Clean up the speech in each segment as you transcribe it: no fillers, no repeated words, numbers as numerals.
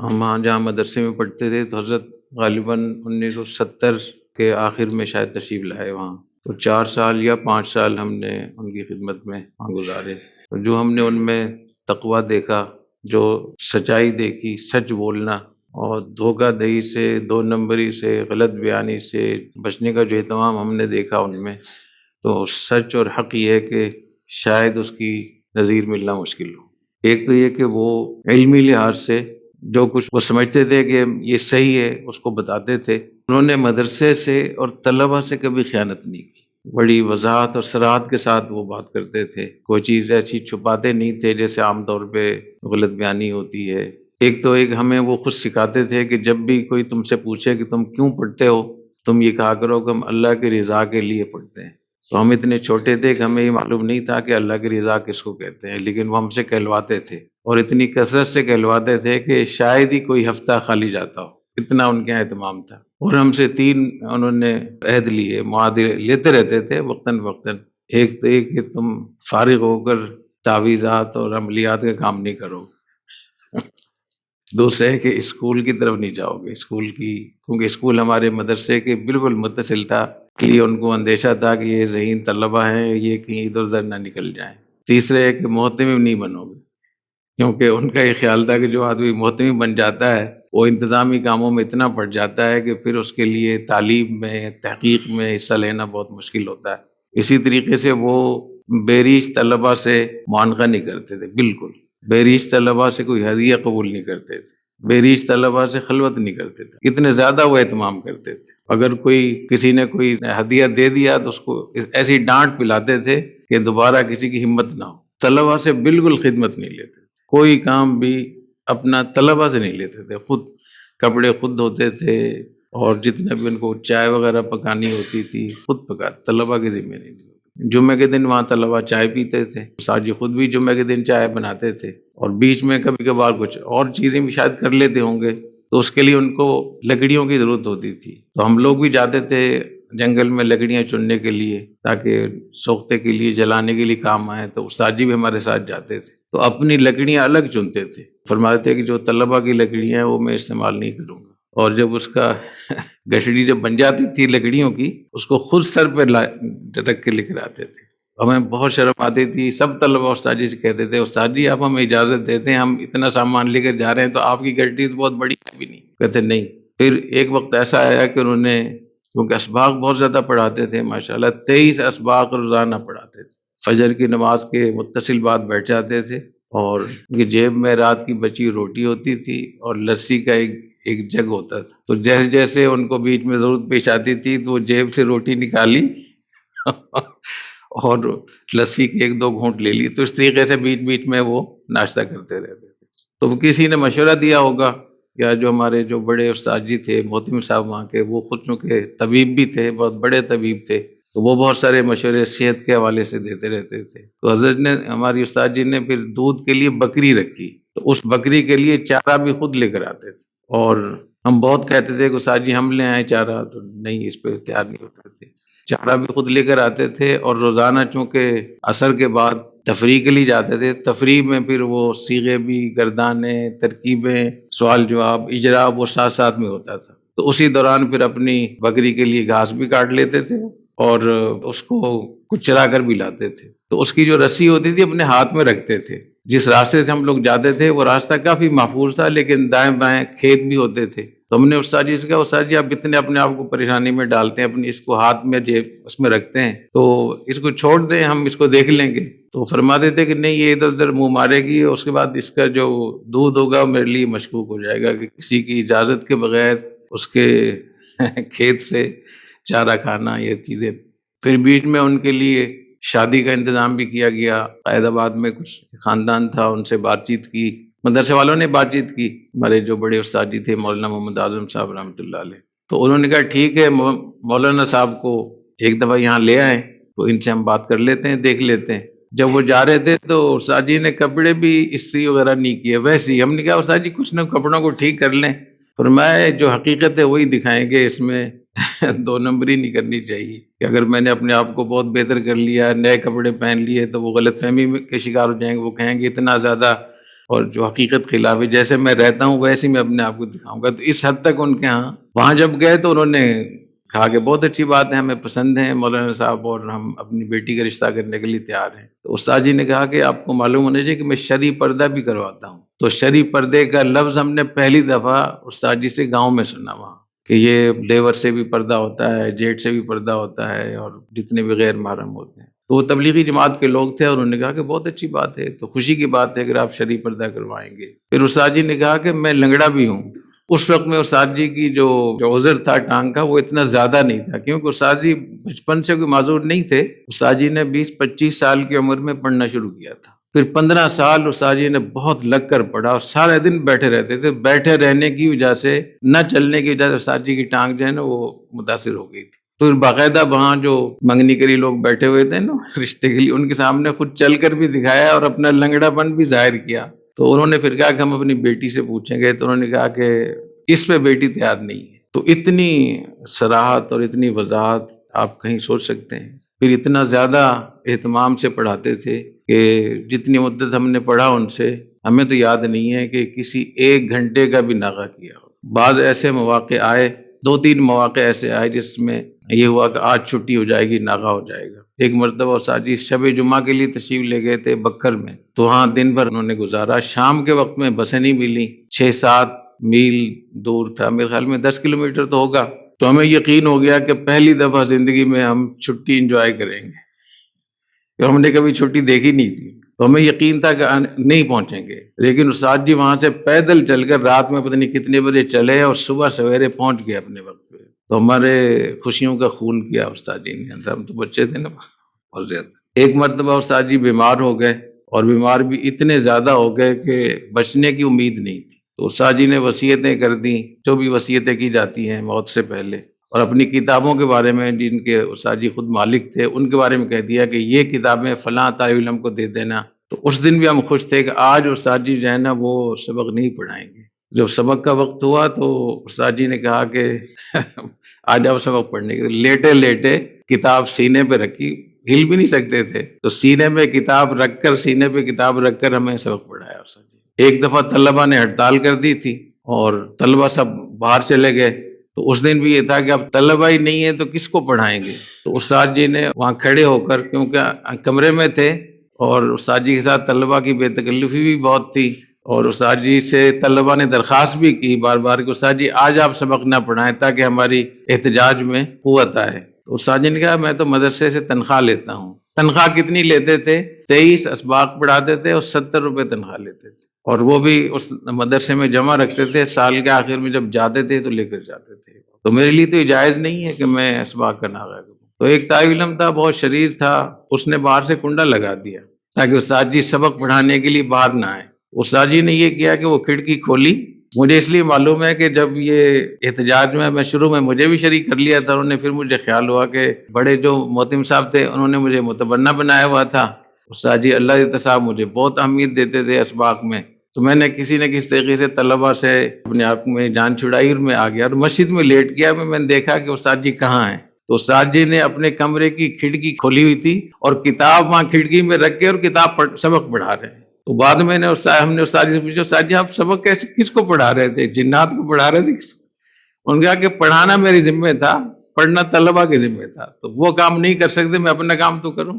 ہم وہاں جہاں مدرسے میں پڑھتے تھے تو حضرت غالباً 1970 کے آخر میں شاید تشریف لائے وہاں، تو 4 سال یا 5 سال ہم نے ان کی خدمت میں وہاں گزارے۔ تو جو ہم نے ان میں تقویٰ دیکھا، جو سچائی دیکھی، سچ بولنا اور دھوکہ دہی سے، 2 نمبری سے، غلط بیانی سے بچنے کا جو اہتمام ہم نے دیکھا ان میں، تو سچ اور حق یہ ہے کہ شاید اس کی نظیر ملنا مشکل ہو۔ ایک تو یہ کہ وہ علمی لحاظ سے جو کچھ وہ سمجھتے تھے کہ یہ صحیح ہے اس کو بتاتے تھے۔ انہوں نے مدرسے سے اور طلبہ سے کبھی خیانت نہیں کی، بڑی وضاحت اور صراحت کے ساتھ وہ بات کرتے تھے، کوئی چیز ایسی چھپاتے نہیں تھے جیسے عام طور پہ غلط بیانی ہوتی ہے۔ ایک تو ہمیں وہ خود سکھاتے تھے کہ جب بھی کوئی تم سے پوچھے کہ تم کیوں پڑھتے ہو، تم یہ کہا کرو کہ ہم اللہ کی رضا کے لیے پڑھتے ہیں۔ تو ہم اتنے چھوٹے تھے کہ ہمیں یہ معلوم نہیں تھا کہ اللہ کی رضا کس کو کہتے ہیں، لیکن وہ ہم سے کہلواتے تھے، اور اتنی کثرت سے کہلواتے تھے کہ شاید ہی کوئی ہفتہ خالی جاتا ہو، اتنا ان کے اہتمام تھا۔ اور ہم سے 3 انہوں نے عہد لیے، معاہدے لیتے رہتے تھے وقتاً فوقتاً۔ ایک تو یہ کہ تم فارغ ہو کر تعویذات اور عملیات کا کام نہیں کرو، دوسرا ہے کہ اسکول کی طرف نہیں جاؤ گے، کیونکہ اسکول ہمارے مدرسے کے بالکل متصل تھا، اس لیے ان کو اندیشہ تھا کہ یہ ذہین طلبہ ہیں، یہ کہیں ادھر ادھر نہ نکل جائیں۔ تیسرا ہے کہ محتمم نہیں بنو گے، کیونکہ ان کا یہ خیال تھا کہ جو آدمی محتمم بن جاتا ہے وہ انتظامی کاموں میں اتنا پڑ جاتا ہے کہ پھر اس کے لیے تعلیم میں، تحقیق میں حصہ لینا بہت مشکل ہوتا ہے۔ اسی طریقے سے وہ بیریش طلبہ سے معانقہ نہیں کرتے تھے، بالکل بیریش طلبہ سے کوئی ہدیہ قبول نہیں کرتے تھے، بیریش طلبہ سے خلوت نہیں کرتے تھے، اتنے زیادہ وہ اہتمام کرتے تھے۔ اگر کسی نے کوئی ہدیہ دے دیا تو اس کو ایسی ڈانٹ پلاتے تھے کہ دوبارہ کسی کی ہمت نہ ہو۔ طلبہ سے بالکل خدمت نہیں لیتے تھے، کوئی کام بھی اپنا طلبہ سے نہیں لیتے تھے، خود کپڑے خود دھوتے تھے، اور جتنا بھی ان کو چائے وغیرہ پکانی ہوتی تھی خود پکاتے، طلبہ کے ذمہ نہیں ہوتی۔ جمعہ کے دن وہاں طلبہ چائے پیتے تھے، ساجی خود بھی جمعہ کے دن چائے بناتے تھے، اور بیچ میں کبھی کبھار کچھ اور چیزیں بھی شاید کر لیتے ہوں گے، تو اس کے لیے ان کو لکڑیوں کی ضرورت ہوتی تھی، تو ہم لوگ بھی جاتے تھے جنگل میں لکڑیاں چننے کے لیے تاکہ سوختے کے لیے، جلانے کے لیے کام آئے، تو استاد جی بھی ہمارے ساتھ جاتے تھے، تو اپنی لکڑیاں الگ چنتے تھے، فرماتے تھے کہ جو طلبہ کی لکڑیاں ہیں وہ میں استعمال نہیں کروں گا۔ اور جب اس کا گٹھڑی جب بن جاتی تھی لکڑیوں کی، اس کو خود سر پہ رکھ کے لے کر آتے تھے۔ ہمیں بہت شرم آتی تھی، سب طلبہ استاد جی سے کہتے تھے استاد جی آپ ہمیں اجازت دیتے ہیں، ہم اتنا سامان لے کر جا رہے ہیں تو آپ کی گٹھڑی تو بہت بڑی ہے بھی نہیں۔ کہتے نہیں۔ پھر ایک وقت ایسا آیا کہ انہوں نے، کیونکہ اسباق بہت زیادہ پڑھاتے تھے ماشاءاللہ، 23 اسباق روزانہ پڑھاتے تھے، فجر کی نماز کے متصل بعد بیٹھ جاتے تھے، اور یہ جیب میں رات کی بچی روٹی ہوتی تھی اور لسی کا ایک جگ ہوتا تھا، تو جیسے جیسے ان کو بیچ میں ضرورت پیش آتی تھی تو وہ جیب سے روٹی نکالی اور لسی کے 1-2 گھونٹ لے لی، تو اس طریقے سے بیچ بیچ میں وہ ناشتہ کرتے رہتے تھے۔ تو کسی نے مشورہ دیا ہوگا، یا جو ہمارے جو بڑے استاد جی تھے محتم صاحب وہاں کے، وہ خود چونکہ طبیب بھی تھے، بہت بڑے طبیب تھے، تو وہ بہت سارے مشورے صحت کے حوالے سے دیتے رہتے تھے۔ تو حضرت نے، ہماری استاد جی نے پھر دودھ کے لیے بکری رکھی، تو اس بکری کے لیے چارہ بھی خود لے کر آتے تھے، اور ہم بہت کہتے تھے کہ استاد جی ہم لے آئیں چارہ، تو نہیں، اس پہ تیار نہیں ہوتے تھے، چارہ بھی خود لے کر آتے تھے۔ اور روزانہ چونکہ عصر کے بعد تفریح کے لیے جاتے تھے، تفریح میں پھر وہ صیغے بھی، گردانیں، ترکیبیں، سوال جواب، اجرا، وہ ساتھ ساتھ میں ہوتا تھا، تو اسی دوران پھر اپنی بکری کے لیے گھاس بھی کاٹ لیتے تھے، اور اس کو کچھ چرا کر بھی لاتے تھے، تو اس کی جو رسی ہوتی تھی اپنے ہاتھ میں رکھتے تھے۔ جس راستے سے ہم لوگ جاتے تھے وہ راستہ کافی محفوظ تھا، لیکن دائیں بائیں کھیت بھی ہوتے تھے، تو ہم نے استاد جی سے کہا استاد جی آپ کتنے اپنے آپ کو پریشانی میں ڈالتے ہیں، اپنی اس کو ہاتھ میں جیب اس میں رکھتے ہیں، تو اس کو چھوڑ دیں، ہم اس کو دیکھ لیں گے۔ تو فرماتے تھے کہ نہیں، یہ ادھر ادھر منہ مارے گی، اور اس کے بعد اس کا جو دودھ ہوگا میرے لیے مشکوک ہو جائے گا کہ کسی کی اجازت کے بغیر اس کے کھیت سے چارہ کھانا، یہ چیزیں۔ پھر بیچ میں ان کے لیے شادی کا انتظام بھی کیا گیا، قائد آباد میں کچھ خاندان تھا، ان سے بات چیت کی، مدرسے والوں نے بات چیت کی، ہمارے جو بڑے استاد جی تھے مولانا محمد اعظم صاحب رحمۃ اللہ علیہ، تو انہوں نے کہا ٹھیک ہے، مولانا صاحب کو ایک دفعہ یہاں لے آئیں تو ان سے ہم بات کر لیتے ہیں، دیکھ لیتے ہیں۔ جب وہ جا رہے تھے تو استاد جی نے کپڑے بھی استری وغیرہ نہیں کیے، ویسے ہی ہم نے کہا استاد جی کچھ نہ کپڑوں کو ٹھیک کر لیں، فرمایا جو حقیقت ہے وہی دکھائیں گے، اس میں 2 نمبری نہیں کرنی چاہیے، کہ اگر میں نے اپنے آپ کو بہت بہتر کر لیا، نئے کپڑے پہن لیے، تو وہ غلط فہمی کے شکار ہو جائیں گے، وہ کہیں گے اتنا زیادہ اور جو حقیقت خلاف ہے، جیسے میں رہتا ہوں ویسے میں اپنے آپ کو دکھاؤں گا. تو اس حد تک ان کے ہاں وہاں جب گئے تو انہوں نے کہا کہ بہت اچھی بات ہے، ہمیں پسند ہے مولانا صاحب اور ہم اپنی بیٹی کا رشتہ کرنے کے لیے تیار ہیں. تو استاد جی نے کہا کہ آپ کو معلوم ہونا چاہیے کہ میں شرعی پردہ بھی کرواتا ہوں. تو شرعی پردے کا لفظ ہم نے پہلی دفعہ استاد جی سے گاؤں میں سنا وہاں، کہ یہ دیور سے بھی پردہ ہوتا ہے، جیٹ سے بھی پردہ ہوتا ہے، اور جتنے بھی غیر محرم ہوتے ہیں. تو وہ تبلیغی جماعت کے لوگ تھے اور انہوں نے کہا کہ بہت اچھی بات ہے، تو خوشی کی بات ہے اگر آپ شرعی پردہ کروائیں گے. پھر استاد جی نے کہا کہ میں لنگڑا بھی ہوں. اس وقت میں استاد جی کی جو عذر تھا ٹانگ کا وہ اتنا زیادہ نہیں تھا، کیونکہ استاد جی بچپن سے کوئی معذور نہیں تھے. استاد جی نے 20-25 سال کی عمر میں پڑھنا شروع کیا تھا. پھر 15 سال استاد جی نے بہت لگ کر پڑھا اور سارے دن بیٹھے رہتے تھے. بیٹھے رہنے کی وجہ سے، نہ چلنے کی وجہ سے استاد جی کی ٹانگ جو ہے نا وہ متاثر ہو گئی تھی. تو باقاعدہ وہاں جو منگنی کری لوگ بیٹھے ہوئے تھے نا رشتے کے لیے، ان کے سامنے خود چل کر بھی دکھایا اور اپنا لنگڑا پن بھی ظاہر کیا. تو انہوں نے پھر کہا کہ ہم اپنی بیٹی سے پوچھیں گے. تو انہوں نے کہا کہ اس پہ بیٹی تیار نہیں ہے. تو اتنی صراحت اور اتنی وضاحت آپ کہیں سوچ سکتے ہیں. پھر اتنا زیادہ اہتمام سے پڑھاتے تھے کہ جتنی مدت ہم نے پڑھا ان سے، ہمیں تو یاد نہیں ہے کہ کسی 1 گھنٹے کا بھی ناغہ کیا ہو. بعض ایسے مواقع آئے، 2-3 مواقع ایسے آئے جس میں یہ ہوا کہ آج چھٹی ہو جائے گی، ناغہ ہو جائے گا. ایک مرتبہ استاد جی شب جمعہ کے لیے تشریف لے گئے تھے بکر میں، تو وہاں دن بھر انہوں نے گزارا. شام کے وقت میں بسیں نہیں ملی، 6-7 میل دور تھا، میرے خیال میں 10 کلومیٹر تو ہوگا. تو ہمیں یقین ہو گیا کہ پہلی دفعہ زندگی میں ہم چھٹی انجوائے کریں گے، ہم نے کبھی چھٹی دیکھی نہیں تھی. تو ہمیں یقین تھا کہ نہیں پہنچیں گے. لیکن استاد جی وہاں سے پیدل چل کر رات میں پتہ نہیں کتنے بجے چلے اور صبح سویرے پہنچ گئے اپنے وقت پہ. تو ہمارے خوشیوں کا خون کیا استاد جی نے. ہم تو بچے تھے نا بہت زیادہ. ایک مرتبہ استاد جی بیمار ہو گئے، اور بیمار بھی اتنے زیادہ ہو گئے کہ بچنے کی امید نہیں تھی. تو استاد جی نے وصیتیں کر دیں، جو بھی وصیتیں کی جاتی ہیں موت سے پہلے، اور اپنی کتابوں کے بارے میں جن کے استاد جی خود مالک تھے ان کے بارے میں کہہ دیا کہ یہ کتابیں فلاں طالب علم کو دے دینا. تو اس دن بھی ہم خوش تھے کہ آج استاد جی جو ہے نا وہ سبق نہیں پڑھائیں گے. جب سبق کا وقت ہوا تو استاد جی نے کہا کہ آج آپ سبق پڑھنے کے لیٹے لیٹے کتاب سینے پہ رکھی، ہل بھی نہیں سکتے تھے، تو سینے پہ کتاب رکھ کر ہمیں سبق پڑھایا استاد جی. ایک دفعہ طلبہ نے ہڑتال کر دی تھی اور طلبہ سب باہر چلے گئے. تو اس دن بھی یہ تھا کہ اب طلبہ ہی نہیں ہے تو کس کو پڑھائیں گے. تو استاد جی نے وہاں کھڑے ہو کر، کیونکہ کمرے میں تھے اور استاد جی کے ساتھ طلبہ کی بے تکلفی بھی بہت تھی، اور استاد جی سے طلبہ نے درخواست بھی کی بار بار کہ استاد جی آج آپ سبق نہ پڑھائیں تاکہ ہماری احتجاج میں قوت آئے. تو استاد جی نے کہا میں تو مدرسے سے تنخواہ لیتا ہوں. تنخواہ کتنی لیتے تھے؟ 23 اسباق پڑھاتے تھے اور 70 روپے تنخواہ لیتے تھے، اور وہ بھی اس مدرسے میں جمع رکھتے تھے. سال کے آخر میں جب جاتے تھے تو لے کر جاتے تھے. تو میرے لیے تو یہ جائز نہیں ہے کہ میں اسباق کا ناغہ کروں. تو ایک طالب علم تھا بہت شریر تھا، اس نے باہر سے کنڈا لگا دیا تاکہ استاد جی سبق پڑھانے کے لیے باہر نہ آئے. استاد جی نے یہ کیا کہ وہ کھڑکی کھولی. مجھے اس لیے معلوم ہے کہ جب یہ احتجاج میں شروع میں مجھے بھی شریک کر لیا تھا انہوں نے، پھر مجھے خیال ہوا کہ بڑے جو محتم صاحب تھے انہوں نے مجھے متبنہ بنایا ہوا تھا. استاد جی اللہ دیتا صاحب مجھے بہت اہمیت دیتے تھے اسباق میں. تو میں نے کسی نہ کسی طریقے سے طلبہ سے اپنے آپ میں جان چھڑائی اور میں آ گیا اور مسجد میں لیٹ گیا. میں نے دیکھا کہ استاد جی کہاں ہیں. تو استاد جی نے اپنے کمرے کی کھڑکی کھولی ہوئی تھی اور کتاب وہاں کھڑکی میں رکھ کے اور کتاب سبق پڑھا رہے ہیں. تو بعد میں ہم نے استاد جی سے پوچھا استاد جی آپ سبق کیسے کس کو پڑھا رہے تھے؟ جنات کو پڑھا رہے تھے؟ انہوں نے کہا کہ پڑھانا میری ذمہ تھا، پڑھنا طلبہ کے ذمہ تھا. تو وہ کام نہیں کر سکتے، میں اپنا کام تو کروں.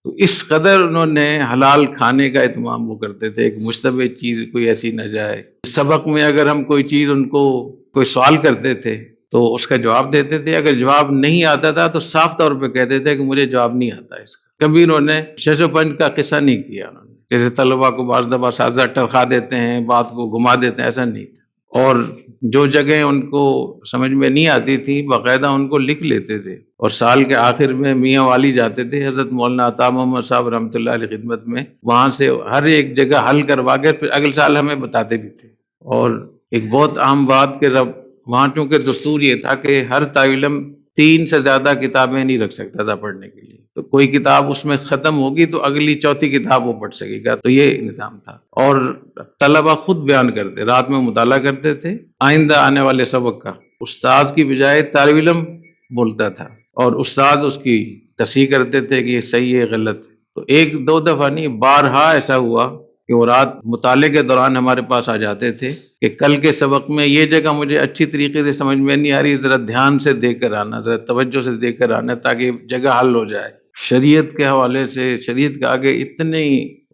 تو اس قدر انہوں نے حلال کھانے کا اہتمام وہ کرتے تھے، ایک مشتبہ چیز کوئی ایسی نہ جائے. سبق میں اگر ہم کوئی چیز ان کو کوئی سوال کرتے تھے تو اس کا جواب دیتے تھے. اگر جواب نہیں آتا تھا تو صاف طور پہ کہتے تھے کہ مجھے جواب نہیں آتا اس کا. کبھی انہوں نے شش و پنج کا قصہ نہیں کیا. انہوں نے جیسے طلبہ کو بعض دفعہ سازہ ٹرخا دیتے ہیں، بات کو گھما دیتے ہیں، ایسا نہیں تھا. اور جو جگہ ان کو سمجھ میں نہیں آتی تھی باقاعدہ ان کو لکھ لیتے تھے. اور سال کے آخر میں میاں والی جاتے تھے حضرت مولانا عطا محمد صاحب رحمۃ اللہ علیہ خدمت میں، وہاں سے ہر ایک جگہ حل کروا کے پھر اگلے سال ہمیں بتاتے بھی تھے. اور ایک بہت اہم بات کہ رب وہاں چونکہ دستور یہ تھا کہ ہر طالب علم 3 سے زیادہ کتابیں نہیں رکھ سکتا تھا پڑھنے کے لیے. تو کوئی کتاب اس میں ختم ہوگی تو اگلی چوتھی کتاب وہ پڑھ سکے گا. تو یہ نظام تھا. اور طلبہ خود بیان کرتے، رات میں مطالعہ کرتے تھے آئندہ آنے والے سبق کا. استاد کی بجائے طالب علم بولتا تھا اور استاد اس کی تصحیح کرتے تھے کہ یہ صحیح ہے غلط ہے. تو 1-2 دفعہ نہیں، بارہا ایسا ہوا کہ وہ رات مطالعے کے دوران ہمارے پاس آ جاتے تھے کہ کل کے سبق میں یہ جگہ مجھے اچھی طریقے سے سمجھ میں نہیں آ رہی، ذرا دھیان سے دیکھ کر آنا، ذرا توجہ سے دیکھ کر آنا تاکہ جگہ حل ہو جائے۔ شریعت کے حوالے سے شریعت کے آگے اتنے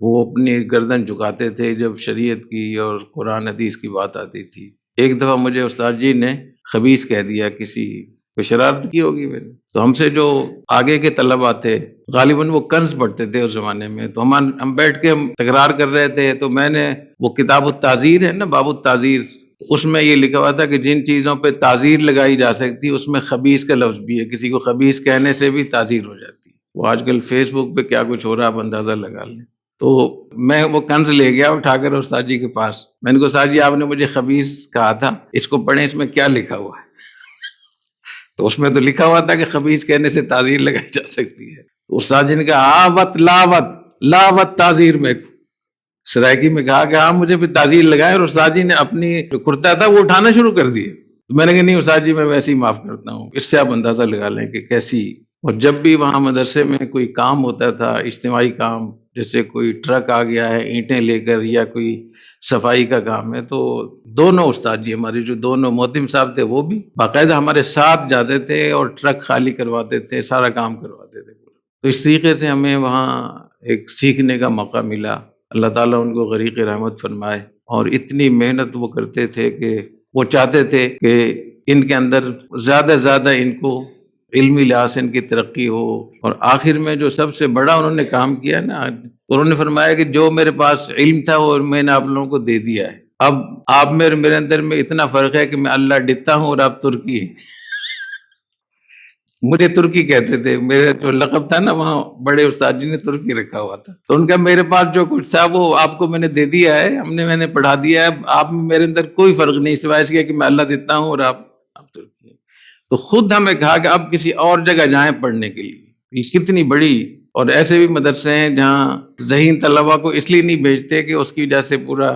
وہ اپنی گردن جھکاتے تھے جب شریعت کی اور قرآن حدیث کی بات آتی تھی۔ ایک دفعہ مجھے استاد جی نے خبیث کہہ دیا، کسی کوئی شرارت کی ہوگی میں نے، تو ہم سے جو آگے کے طلباء تھے غالباً وہ کنز پڑھتے تھے اس زمانے میں، تو ہم بیٹھ کے ہم تکرار کر رہے تھے، تو میں نے وہ کتاب التعزیر ہے نا، باب التعزیر، اس میں یہ لکھا ہوا تھا کہ جن چیزوں پہ تعزیر لگائی جا سکتی اس میں خبیث کا لفظ بھی ہے، کسی کو خبیث کہنے سے بھی تعزیر ہو جاتی ہے۔ وہ آج کل فیس بک پہ کیا کچھ ہو رہا ہے آپ اندازہ لگا لیں۔ تو میں وہ کنز لے گیا اٹھا کر استاد جی کے پاس، میں نے کہا استاد جی آپ نے مجھے خبیث کہا تھا، اس کو پڑھیں، اس میں کیا لکھا ہوا ہے؟ تو اس میں تو لکھا ہوا تھا کہ خبیث کہنے سے تعزیر لگائی جا سکتی ہے۔ تو استاد جی نے کہا آوت لاوت لاوت تعزیر میں، سرائکی میں کہا کہ ہاں مجھے بھی تعزیر لگائے، اور استاد جی نے اپنی جو کرتا تھا وہ اٹھانا شروع کر دیے۔ تو میں نے کہا نہیں استاد جی میں ویسے ہی معاف کرتا ہوں۔ اس سے آپ اندازہ لگا لیں کہ کیسی۔ اور جب بھی وہاں مدرسے میں کوئی کام ہوتا تھا، اجتماعی کام، جیسے کوئی ٹرک آ گیا ہے اینٹیں لے کر یا کوئی صفائی کا کام ہے، تو دونوں استاد جی ہمارے جو دونوں محتم صاحب تھے وہ بھی باقاعدہ ہمارے ساتھ جاتے تھے اور ٹرک خالی کرواتے تھے، سارا کام کرواتے تھے۔ تو اس طریقے سے ہمیں وہاں ایک سیکھنے کا موقع ملا۔ اللہ تعالیٰ ان کو غریق رحمت فرمائے۔ اور اتنی محنت وہ کرتے تھے کہ وہ چاہتے تھے کہ ان کے اندر زیادہ سے زیادہ ان کو علمی لحاظ سے ان کی ترقی ہو۔ اور آخر میں جو سب سے بڑا انہوں نے کام کیا نا، انہوں نے فرمایا کہ جو میرے پاس علم تھا وہ میں نے آپ لوگوں کو دے دیا ہے، اب آپ میرے اندر میں اتنا فرق ہے کہ میں اللہ ڈٹتا ہوں اور آپ ترکی ہیں۔ مجھے ترکی کہتے تھے، میرا جو لقب تھا نا وہاں بڑے استاد جی نے ترکی رکھا ہوا تھا، تو ان کا میرے پاس جو کچھ تھا وہ آپ کو میں نے دے دیا ہے، میں نے پڑھا دیا ہے، آپ میرے اندر کوئی فرق نہیں سوائے اس کے کہ میں اللہ دیتا ہوں اور آپ ترکی ہیں۔ تو خود ہمیں کہا کہ اب کسی اور جگہ جائیں پڑھنے کے لیے۔ یہ کتنی بڑی، اور ایسے بھی مدرسے ہیں جہاں ذہین طلباء کو اس لیے نہیں بھیجتے کہ اس کی وجہ سے پورا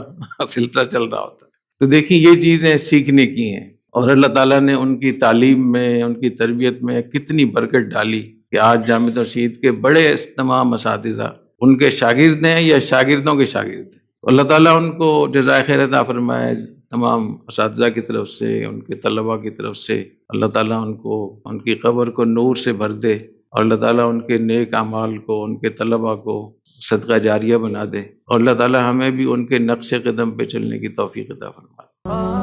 سلسلہ چل رہا ہوتا ہے۔ تو دیکھیں یہ چیزیں سیکھنے کی ہیں، اور اللہ تعالیٰ نے ان کی تعلیم میں، ان کی تربیت میں کتنی برکت ڈالی کہ آج جامعہ رشید کے بڑے تمام اساتذہ ان کے شاگرد ہیں یا شاگردوں کے شاگرد ہیں۔ اللہ تعالیٰ ان کو جزائے خیر عطا فرمائے، تمام اساتذہ کی طرف سے، ان کے طلباء کی طرف سے۔ اللہ تعالیٰ ان کو، ان کی قبر کو نور سے بھر دے، اور اللہ تعالیٰ ان کے نیک اعمال کو، ان کے طلباء کو صدقہ جاریہ بنا دے، اور اللہ تعالیٰ ہمیں بھی ان کے نقش قدم پہ چلنے کی توفیق عطا فرمائے۔